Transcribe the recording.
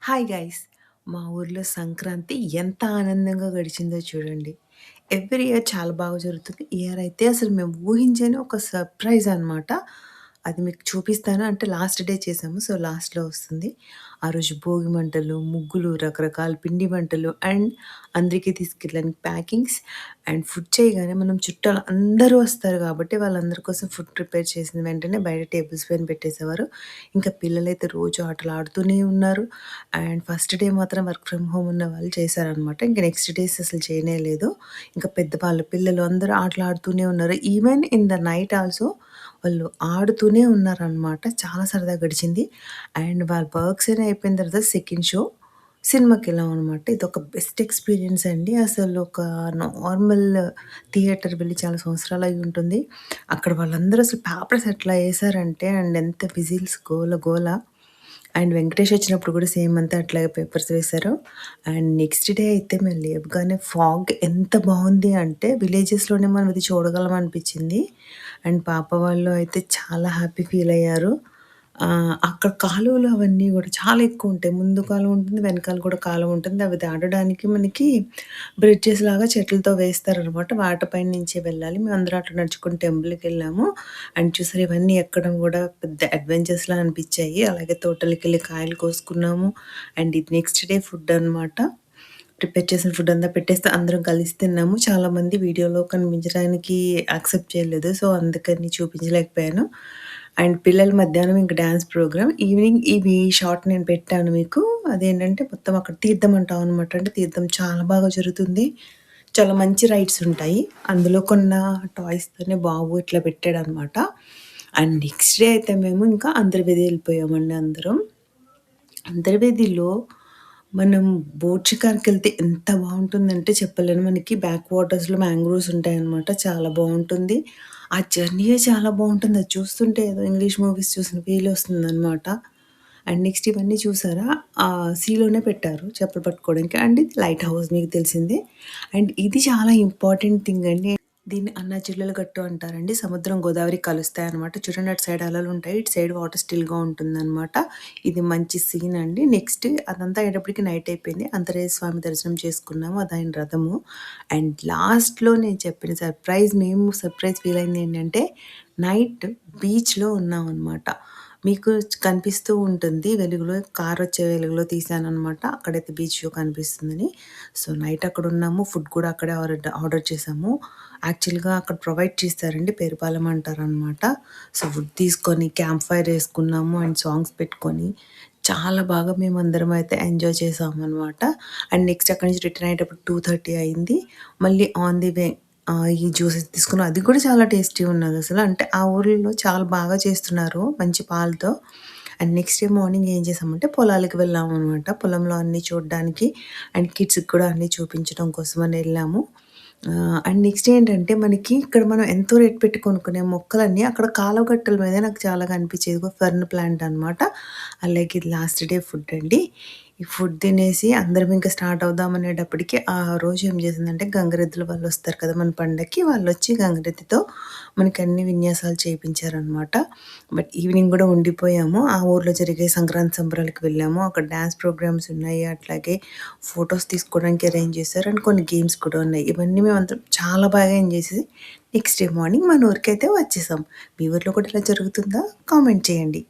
Hi guys! మా ఊర్లో సంక్రాంతి ఎంత ఆనందంగా గడిచిందో చూడండి. ఎవ్రీ ఇయర్ చాలా బాగా జరుగుతుంది. ఈ ఇయర్ అయితే అసలు మేము ఊహించని ఒక సర్ప్రైజ్ అనమాట. అది మీకు చూపిస్తాను. అంటే లాస్ట్ డే చేసాము. సో, లాస్ట్‌లో వస్తుంది. ఆ రోజు భోగి మంటలు, ముగ్గులు, రకరకాల పిండి వంటలు అండ్ అందరికీ తీసుకెళ్ళడానికి ప్యాకింగ్స్ అండ్ ఫుడ్ చేయగానే మనం చుట్టాలు అందరూ వస్తారు కాబట్టి వాళ్ళందరి కోసం ఫుడ్ ప్రిపేర్ చేసిన వెంటనే బయట టేబుల్స్ పైన పెట్టేసేవారు. ఇంకా పిల్లలైతే రోజు ఆటలు ఆడుతూనే ఉన్నారు. అండ్ ఫస్ట్ డే మాత్రం వర్క్ ఫ్రమ్ హోమ్ ఉన్న వాళ్ళు చేశారనమాట. ఇంక నెక్స్ట్ డేస్ అసలు చేయనే లేదు. ఇంకా పెద్దవాళ్ళు, పిల్లలు అందరూ ఆటలు ఆడుతూనే ఉన్నారు. Even in the night also వాళ్ళు ఆడుతూనే ఉన్నారనమాట. చాలా సరదాగా గడిచింది. అండ్ వాళ్ళ వర్క్స్ అన్ని అయిపోయిన తర్వాత సెకండ్ షో సినిమాకెళ్ళామనమాట. ఇదొక బెస్ట్ ఎక్స్‌పీరియన్స్ అండి. అసలు ఒక నార్మల్ థియేటర్ వెళ్ళి చాలా సంవత్సరాలు అయ్యుంటుంది. అక్కడ వాళ్ళందరూ అసలు పేపర్స్ ఎట్లా ఏసారంటే అండ్ ఎంత విజిల్స్ గోల గోల. అండ్ వెంకటేష్ వచ్చినప్పుడు కూడా సేమ్ అంతా అట్లాగే పేపర్స్ వేశారు. అండ్ నెక్స్ట్ డే అయితే మేము లేవగానే ఫాగ్ ఎంత బావుంది అంటే విలేజెస్‌లోనే మనం ఇది చూడగలం అనిపించింది. అండ్ పాప వాళ్ళు అయితే చాలా హ్యాపీ ఫీల్ అయ్యారు. అక్కడ కాలువలు అవన్నీ గూడా చాలా ఎక్కువుంటాయి. ముందు కాలువ ఉంటుంది, వెనకాల కూడా కాలువ ఉంటుంది. అవి దాటడానికి మనకి బ్రిడ్జెస్ లాగా చెట్లతో వేస్తారనమాట. వాటిపైన నుంచే వెళ్ళాలి. మేమందరం అట్లా నడుచుకొని టెంపుల్‌కెళ్ళాము. అండ్ చూసారా ఇవన్నీ ఎక్కడం గూడా పెద్ద అడ్వెంచర్స్‌లా అనిపిచ్చాయి. అలాగే తోటలకెళ్ళి కాయలు కోసుకున్నాము. అండ్ ఇది నెక్స్ట్ డే ఫుడ్ అనమాట. ప్రిపేర్ చేసిన ఫుడ్ అంతా పెట్టేస్తే అందరం కలిసి తిన్నాము. చాలామంది వీడియోలో కనిపించడానికి యాక్సెప్ట్ చేయలేదు. సో, అందుకని చూపించలేకపోయాను. అండ్ పిల్లలు మధ్యాహ్నం ఇంక డాన్స్ ప్రోగ్రామ్. ఈవినింగ్ ఇవి షార్ట్ నేను పెట్టాను మీకు. అదేంటంటే మొత్తం అక్కడ తీర్థం అంటాం అనమాట. అంటే తీర్థం చాలా బాగా జరుగుతుంది. చాలా మంచి రైడ్స్ ఉంటాయి. అందులో కొన్న టాయ్స్‌తోనే బాబు ఇట్లా పెట్టాడనమాట. అండ్ నెక్స్ట్ డే అయితే మేము ఇంకా అంతర్వేది ఎళ్ళిపోయామండి అందరం. అంతర్వేదిలో మనం బోట్ షికారుకెళ్తే ఎంత బావుంటుందంటే చెప్పలేను. మనకి బ్యాక్ వాటర్స్‌లో మ్యాంగ్రోవ్స్ ఉంటాయన్నమాట. చాలా బావుంటుంది. ఆ జర్నీయే చాలా బావుంటుంది. అది చూస్తుంటే ఏదో ఇంగ్లీష్ మూవీస్ చూసిన ఫీల్ వస్తుందన్నమాట. అండ్ నెక్స్ట్ ఇవన్నీ చూసారా? సీలోనే పెట్టారు చేపలు పట్టుకోవడానికి. అండ్ ఇది లైట్ హౌస్ మీకు తెలిసిందే. అండ్ ఇది చాలా ఇంపార్టెంట్ థింగ్ అండి. దీన్ని అన్నాచెల్లెలు గట్టు అంటారండి. సముద్రం, గోదావరి కలుస్తాయన్నమాట. చూడండి అటు సైడ్ అలలుంటాయి. ఇటు సైడ్ వాటర్ స్టిల్‌గా ఉంటుందన్నమాట. ఇది మంచి సీన్ అండి. నెక్స్ట్ అదంతా అయ్యేటప్పటికి నైట్ అయిపోయింది. అంతర్వేది స్వామి దర్శనం చేసుకున్నాము. అదాయన రథము. అండ్ లాస్ట్‌లో నేను చెప్పిన సర్ప్రైజ్ మేము సర్ప్రైజ్ ఫీల్ అయింది ఏంటంటే, నైట్ బీచ్‌లో ఉన్నామనమాట. మీకు కనిపిస్తూ ఉంటుంది వెలుగులో కారొచ్చే వెలుగులో తీశాననమాట. అక్కడైతే బీచ్ వ్యూ కనిపిస్తుందని. సో, నైట్ అక్కడున్నాము. ఫుడ్ కూడా అక్కడే ఆర్డర్ చేసాము. యాక్చువల్‌గా అక్కడ ప్రొవైడ్ చేస్తారండి. పేరుపాలెం అంటారనమాట. సో, ఫుడ్ తీసుకొని క్యాంప్ ఫైర్ ఏసుకున్నాము అండ్ సాంగ్స్ పెట్టుకొని చాలా బాగా మేమందరం అయితే ఎంజాయ్ చేసామనమాట. అండ్ నెక్స్ట్ అక్కడి నుంచి రిటర్న్ అయ్యేటప్పుడు 2:30 అయింది. మళ్ళీ ఆన్ ది వే ఈ జ్యూసెస్ తీసుకున్నాం. అది కూడా చాలా టేస్టీగా ఉన్నదసలు. అంటే ఆ ఊర్లో చాలా బాగా చేస్తున్నారు మంచి పాలతో. అండ్ నెక్స్ట్ డే మార్నింగ్ ఏం చేసామంటే పొలాలకి వెళ్ళామనమాట. పొలంలో అన్నీ చూడడానికి అండ్ కిడ్స్‌కి కూడా అన్నీ చూపించడం కోసమని ఎళ్ళాము. అండ్ నెక్స్ట్ ఏంటంటే మనకి ఇక్కడ మనం ఎంతో రేట్ పెట్టి కొనుక్కునే మొక్కలన్నీ అక్కడ కాలువ గట్టుల మీదే నాకు చాలా కనిపించేది. ఇదిగో ఫెర్న్ ప్లాంట్ అనమాట. అలాగే ఇది లాస్ట్ డే ఫుడ్ అండి. ఈ ఫుడ్ తినేసి అందరం ఇంకా స్టార్ట్ అవుదాం అనేటప్పటికి ఆ రోజు ఏం చేసిందంటే గంగరెద్దుల వాళ్ళొస్తారు కదా! మన పండక్కి వాళ్ళొచ్చి గంగరెద్దుతో మనకన్ని విన్యాసాలు చేపించారనమాట. బట్ ఈవినింగ్ గూడా ఉండిపోయాము. ఆ ఊర్లో జరిగే సంక్రాంతి సంబరాలకు వెళ్ళాము. అక్కడ డాన్స్ ప్రోగ్రామ్స్ ఉన్నాయి. అట్లాగే ఫోటోస్ తీసుకోవడానికి అరేంజ్ చేశారు. అండ్ కొన్ని గేమ్స్ కూడా ఉన్నాయి. ఇవన్నీ మేమందరం చాలా బాగా ఎంజాయ్ చేసి నెక్స్ట్ డే మార్నింగ్ మన ఊరికైతే వచ్చేసాం. మీ ఊర్లో కూడా ఇలా జరుగుతుందా? కామెంట్ చేయండి.